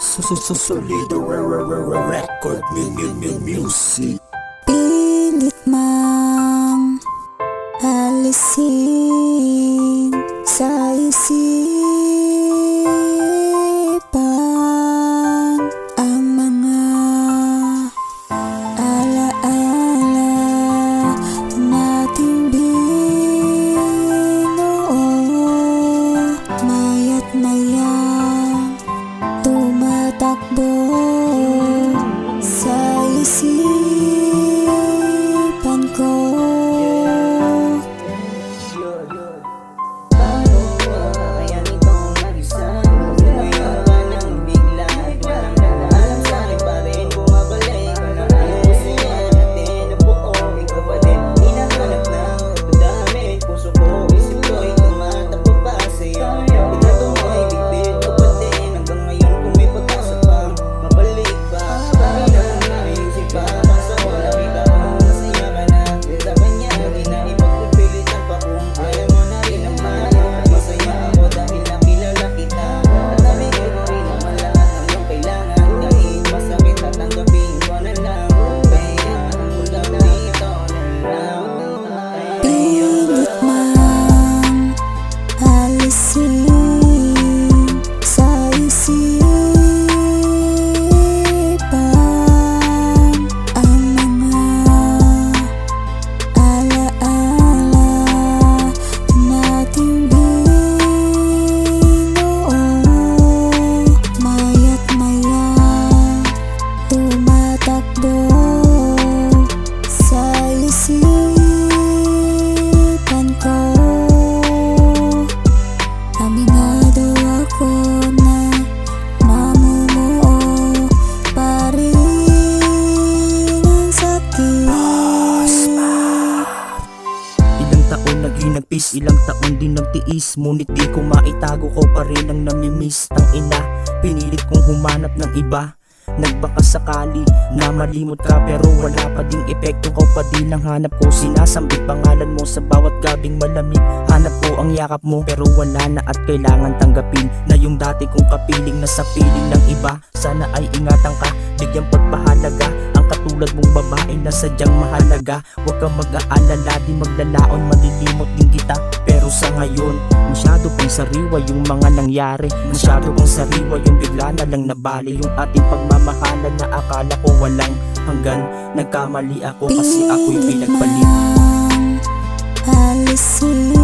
Solido record music. Pilit mang alisin sa isipan ang mga alaala nating binuo. Maya't maya tumatakbo sa isipan ko. Sa isipan ang mga alaala nating binuo. Maya't maya tumatakbo sa isipan ko. Aminado ako na namumuo pa rin ang sakit. Ilang taon naghinagpis, ilang taon din nagtiis, ngunit di ko maitago ko pa rin ang namimiss. Tangina, pinilit kong humanap ng iba. Nagbaka sakali na malimot ka, pero wala pa ding epekto. Ko pa din ang hanap ko, sinasambit pangalan mo sa bawat gabing malamig. Hanap ko ang yakap mo, pero wala na at kailangan tanggapin na yung dati kong kapiling na sa piling ng iba. Sana ay ingatan ka, bigyang pagpahalaga ang katulad mong babae na sadyang mahalaga. Huwag kang mag-aalala, di maglalaon, malilimot din kita. Pero sa ngayon, masyado pang sariwa yung mga nangyari. Masyado pang sariwa yung bigla na lang nabali yung ating pagmamahalan na akala ko walang hanggan. Nagkamali ako kasi ako'y pinagpalit. Alisin